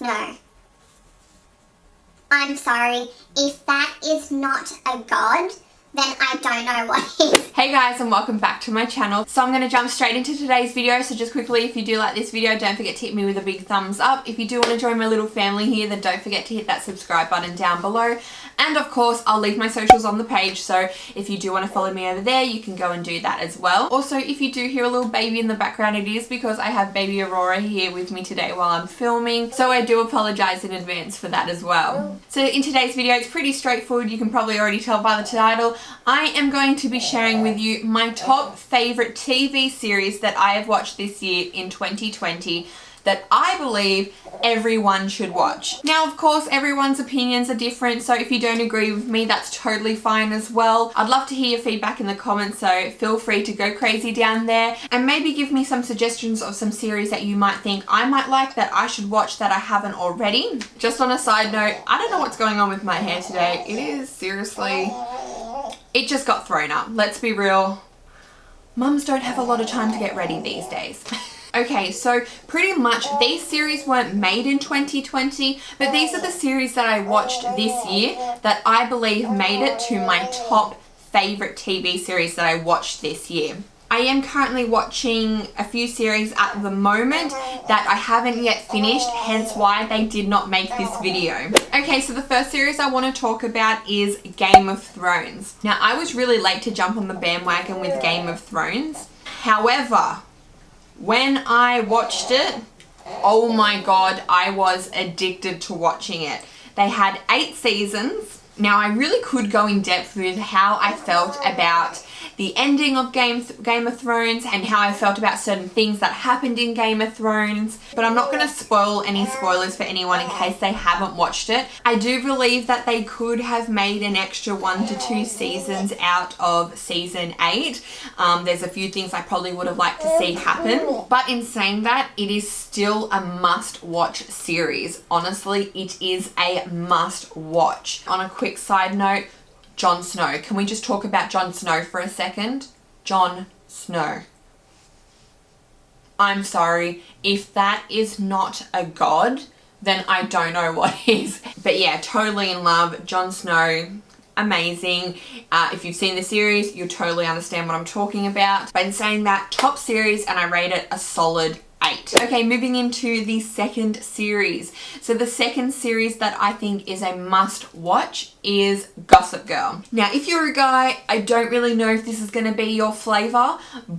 No. I'm sorry. If that is not a god, then I don't know what is. Hey guys, and welcome back to my channel. So I'm going to jump straight into today's video. So just quickly, if you do like this video, don't forget to hit me with a big thumbs up. If you do want to join my little family here, then don't forget to hit that subscribe button down below. And of course, I'll leave my socials on the page, so if you do want to follow me over there, you can go and do that as well. Also, if you do hear a little baby in the background, it is because I have baby Aurora here with me today while I'm filming, so I do apologize in advance for that as well. So in today's video, it's pretty straightforward. You can probably already tell by the title. I am going to be sharing with you my top favorite TV series that I have watched this year in 2020 that I believe everyone should watch. Now, of course, everyone's opinions are different, so if you don't agree with me, that's totally fine as well. I'd love to hear your feedback in the comments, so feel free to go crazy down there and maybe give me some suggestions of some series that you might think I might like that I should watch that I haven't already. Just on a side note, I don't know what's going on with my hair today. It is seriously, it just got thrown up. Let's be real. Mums don't have a lot of time to get ready these days. Okay, so pretty much these series weren't made in 2020, but these are the series that I watched this year that I believe made it to my top favorite TV series that I watched this year. I am currently watching a few series at the moment that I haven't yet finished, hence why they did not make this video. Okay, so the first series I want to talk about is Game of Thrones. Now, I was really late to jump on the bandwagon with Game of Thrones. However, when I watched it, oh my god, I was addicted to watching it. They had 8 seasons. Now, I really could go in depth with how I felt about the ending of Game of Thrones and how I felt about certain things that happened in Game of Thrones, but I'm not going to spoil any spoilers for anyone in case they haven't watched it. I do believe that they could have made an extra 1 to 2 seasons out of season 8. There's a few things I probably would have liked to see happen, but in saying that, it is still a must-watch series. Honestly, it is a must-watch. On a quick side note, Jon Snow. Can we just talk about Jon Snow for a second? Jon Snow. I'm sorry, if that is not a god, then I don't know what is. But yeah, totally in love. Jon Snow, amazing. If you've seen the series, you'll totally understand what I'm talking about. But in saying that, top series, and I rate it a solid 8. Okay, moving into the second series. So the second series that I think is a must watch is Gossip Girl. Now, if you're a guy, I don't really know if this is going to be your flavor,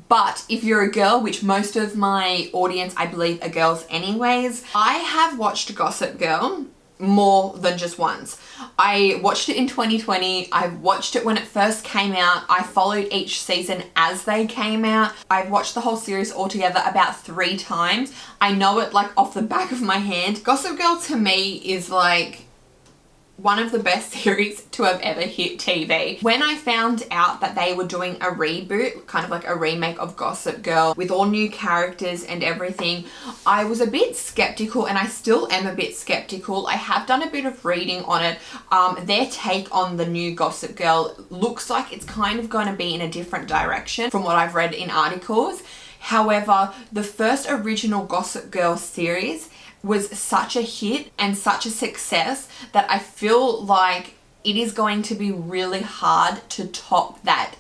but if you're a girl, which most of my audience, I believe, are girls anyways, I have watched Gossip Girl more than just once. I watched it in 2020. I watched it when it first came out. I followed each season as they came out. I've watched the whole series altogether about 3 times. I know it like off the back of my hand. Gossip Girl to me is like one of the best series to have ever hit TV. When I found out that they were doing a reboot, kind of like a remake of Gossip Girl with all new characters and everything, I was a bit skeptical, and I still am a bit skeptical. I have done a bit of reading on it. Their take on the new Gossip Girl looks like it's kind of going to be in a different direction from what I've read in articles. However, the first original Gossip Girl series was such a hit and such a success that I feel like it is going to be really hard to top that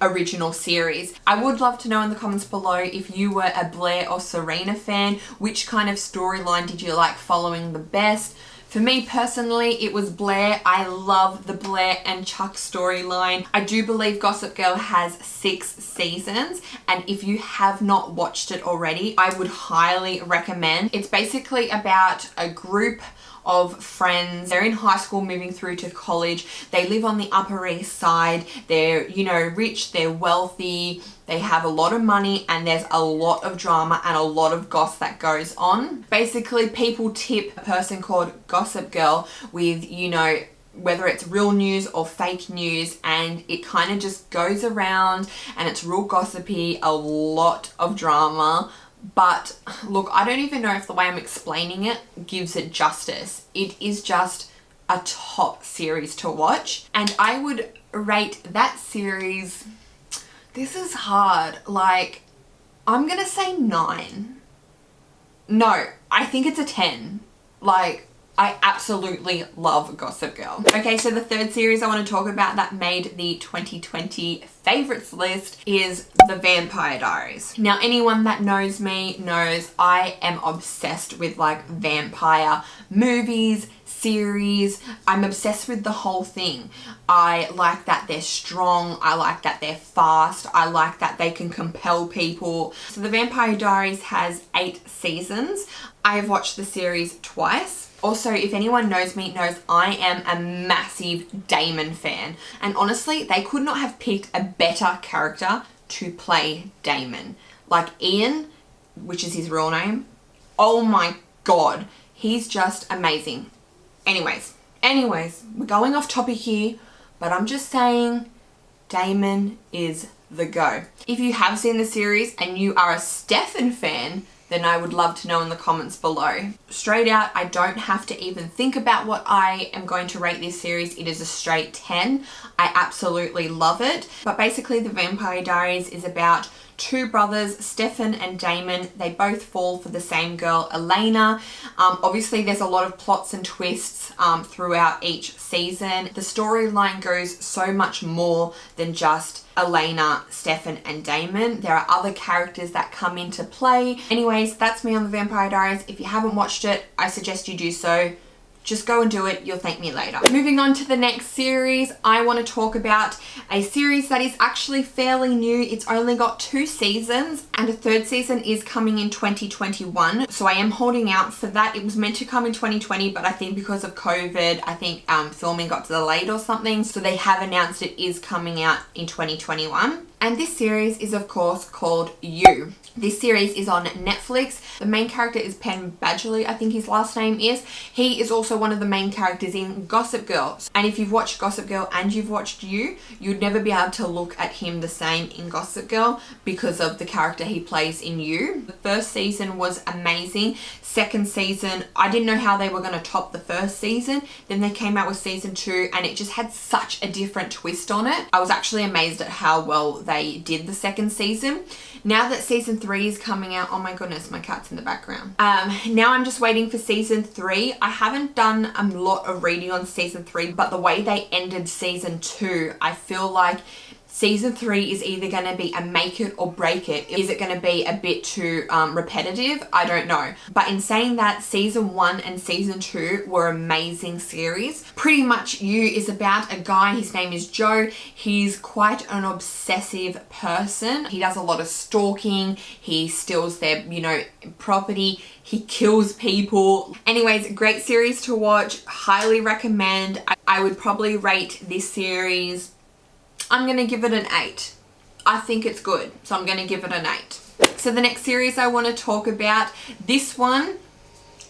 original series. I would love to know in the comments below if you were a Blair or Serena fan. Which kind of storyline did you like following the best? For me personally, it was Blair. I love the Blair and Chuck storyline. I do believe Gossip Girl has 6 seasons, and if you have not watched it already, I would highly recommend. It's basically about a group of friends. They're in high school moving through to college. They live on the Upper East Side. They're, you know, rich, they're wealthy, they have a lot of money, and there's a lot of drama and a lot of goss that goes on. Basically, people tip a person called Gossip Girl with, you know, whether it's real news or fake news, and it kind of just goes around and it's real gossipy, a lot of drama. But look, I don't even know if the way I'm explaining it gives it justice. It is just a top series to watch, and I would rate that series, this is hard, like, I'm gonna say 9. No, I think it's a 10. Like, I absolutely love Gossip Girl. Okay, so the third series I want to talk about that made the 2020 favorites list is The Vampire Diaries. Now, anyone that knows me knows I am obsessed with like vampire movies, series. I'm obsessed with the whole thing. I like that they're strong. I like that they're fast. I like that they can compel people. So The Vampire Diaries has 8 seasons. I have watched the series twice. Also, if anyone knows me, knows I am a massive Damon fan. And honestly, they could not have picked a better character to play Damon. Like Ian, which is his real name. Oh my God, he's just amazing. Anyways, we're going off topic here, but I'm just saying Damon is the go. If you have seen the series and you are a Stefan fan, then I would love to know in the comments below. Straight out, I don't have to even think about what I am going to rate this series. It is a straight 10. I absolutely love it. But basically, The Vampire Diaries is about 2 brothers, Stefan and Damon. They both fall for the same girl, Elena. Obviously, there's a lot of plots and twists throughout each season. The storyline goes so much more than just Elena, Stefan and Damon. There are other characters that come into play. Anyways, that's me on The Vampire Diaries. If you haven't watched it, I suggest you do so. Just go and do it. You'll thank me later. Moving on to the next series, I want to talk about a series that is actually fairly new. It's only got 2 seasons and a 3rd season is coming in 2021. So I am holding out for that. It was meant to come in 2020, but I think because of COVID, I think filming got delayed or something. So they have announced it is coming out in 2021. And this series is of course called You. This series is on Netflix. The main character is Penn Badgley, I think his last name is. He is also one of the main characters in Gossip Girl. And if you've watched Gossip Girl and you've watched You, you'd never be able to look at him the same in Gossip Girl because of the character he plays in You. The first season was amazing. Second season, I didn't know how they were going to top the first season. Then they came out with season 2 and it just had such a different twist on it. I was actually amazed at how well they did the second season. Now that season 3 is coming out, oh my goodness, my cat's in the background. Now I'm just waiting for season 3. I haven't done a lot of reading on season 3, but the way they ended season 2, I feel like season 3 is either going to be a make it or break it. Is it going to be a bit too repetitive? I don't know. But in saying that, season 1 and season 2 were amazing series. Pretty much You is about a guy, his name is Joe. He's quite an obsessive person. He does a lot of stalking. He steals their, property. He kills people. Anyways, great series to watch. Highly recommend. I would probably rate this series, I'm going to give it an 8. I think it's good, so I'm going to give it an 8. So the next series I want to talk about, this one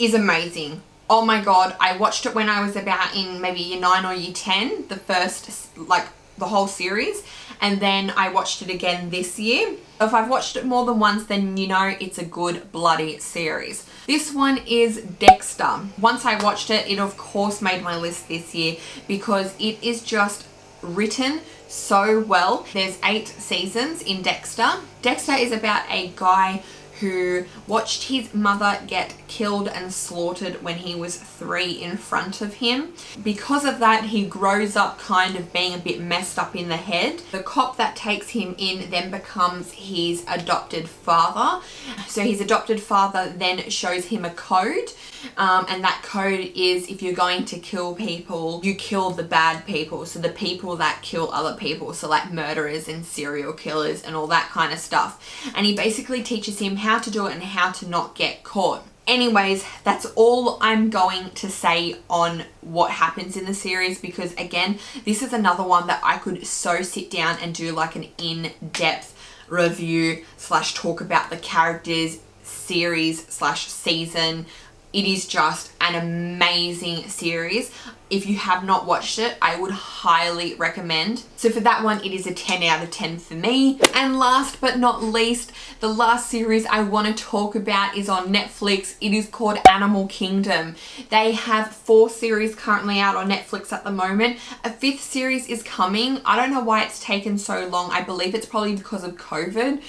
is amazing. Oh my God, I watched it when I was about in maybe year 9 or year 10, the first, the whole series, and then I watched it again this year. If I've watched it more than once, then you know it's a good bloody series. This one is Dexter. Once I watched it, it of course made my list this year because it is just written so well. There's 8 seasons in Dexter. Dexter is about a guy who watched his mother get killed and slaughtered when he was 3 in front of him. Because of that, he grows up kind of being a bit messed up in the head. The cop that takes him in then becomes his adopted father. So his adopted father then shows him a code, and that code is if you're going to kill people, you kill the bad people. So the people that kill other people, so like murderers and serial killers and all that kind of stuff. And he basically teaches him how to do it and how to not get caught. Anyways, that's all I'm going to say on what happens in the series because again, this is another one that I could so sit down and do like an in-depth review / talk about the characters, series / season. It is just an amazing series. If you have not watched it, I would highly recommend. So for that one, it is a 10 out of 10 for me. And last but not least, the last series I want to talk about is on Netflix. It is called Animal Kingdom. They have 4 series currently out on Netflix at the moment. A 5th series is coming. I don't know why it's taken so long. I believe it's probably because of COVID.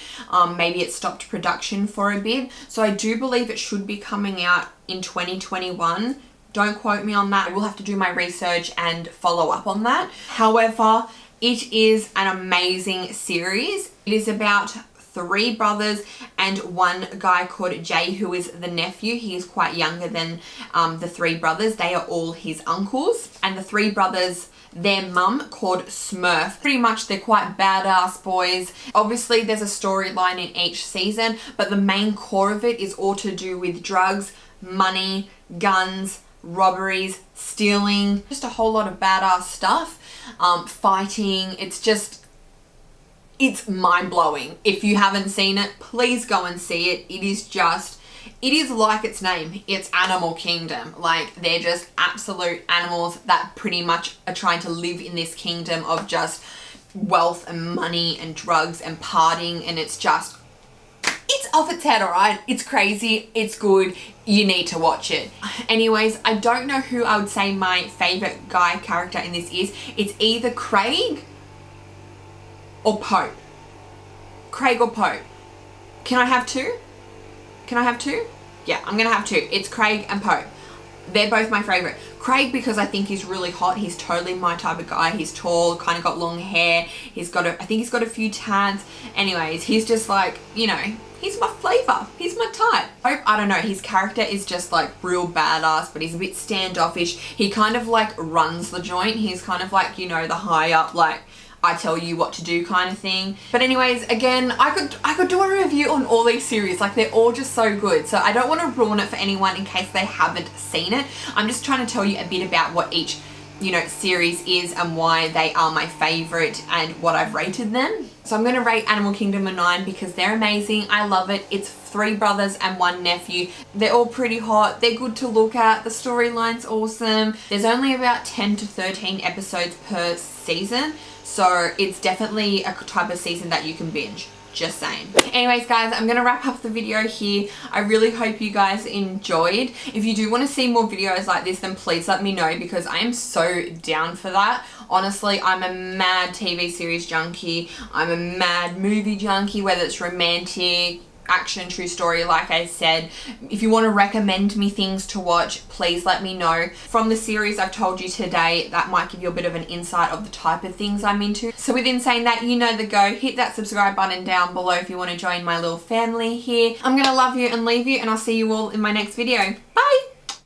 Maybe it stopped production for a bit. So I do believe it should be coming out in 2021. one. Don't quote me on that. I will have to do my research and follow up on that. However, it is an amazing series. It is about 3 brothers and one guy called Jay, who is the nephew. He is quite younger than the 3 brothers. They are all his uncles. And the 3 brothers, their mum called Smurf. Pretty much they're quite badass boys. Obviously there's a storyline in each season, but the main core of it is all to do with drugs, money, guns, robberies, stealing, just a whole lot of badass stuff, fighting. It's mind-blowing. If you haven't seen it, please go and see it. It is like its name. It's Animal Kingdom. Like, they're just absolute animals that pretty much are trying to live in this kingdom of just wealth and money and drugs and partying, and it's off its head, alright? It's crazy, it's good, you need to watch it. Anyways, I don't know who I would say my favourite guy character in this is. It's either Craig or Pope. Craig or Pope. Can I have 2? Can I have 2? Yeah, I'm gonna have 2. It's Craig and Pope. They're both my favourite. Craig, because I think he's really hot. He's totally my type of guy. He's tall, kind of got long hair. I think he's got a few tats. Anyways, he's just like, you know, he's my flavour. He's my type. Pope, I don't know. His character is just like real badass, but he's a bit standoffish. He kind of like runs the joint. He's kind of like, you know, the high up, like, I tell you what to do kind of thing. But anyways, again, I could do a review on all these series. Like, they're all just so good. So I don't want to ruin it for anyone in case they haven't seen it. I'm just trying to tell you a bit about what each, you know, series is and why they are my favorite and what I've rated them. So I'm going to rate Animal Kingdom a 9 because they're amazing. I love it. It's 3 brothers and 1 nephew. They're all pretty hot. They're good to look at. The storyline's awesome. There's only about 10 to 13 episodes per season. So it's definitely a type of season that you can binge. Just saying. Anyways, guys, I'm going to wrap up the video here. I really hope you guys enjoyed. If you do want to see more videos like this, then please let me know because I am so down for that. Honestly, I'm a mad TV series junkie. I'm a mad movie junkie, whether it's romantic, action, true story, like I said. If you want to recommend me things to watch, please let me know. From the series I've told you today, that might give you a bit of an insight of the type of things I'm into. So within saying that, you know the go. Hit that subscribe button down below if you want to join my little family here. I'm gonna love you and leave you, and I'll see you all in my next video. Bye!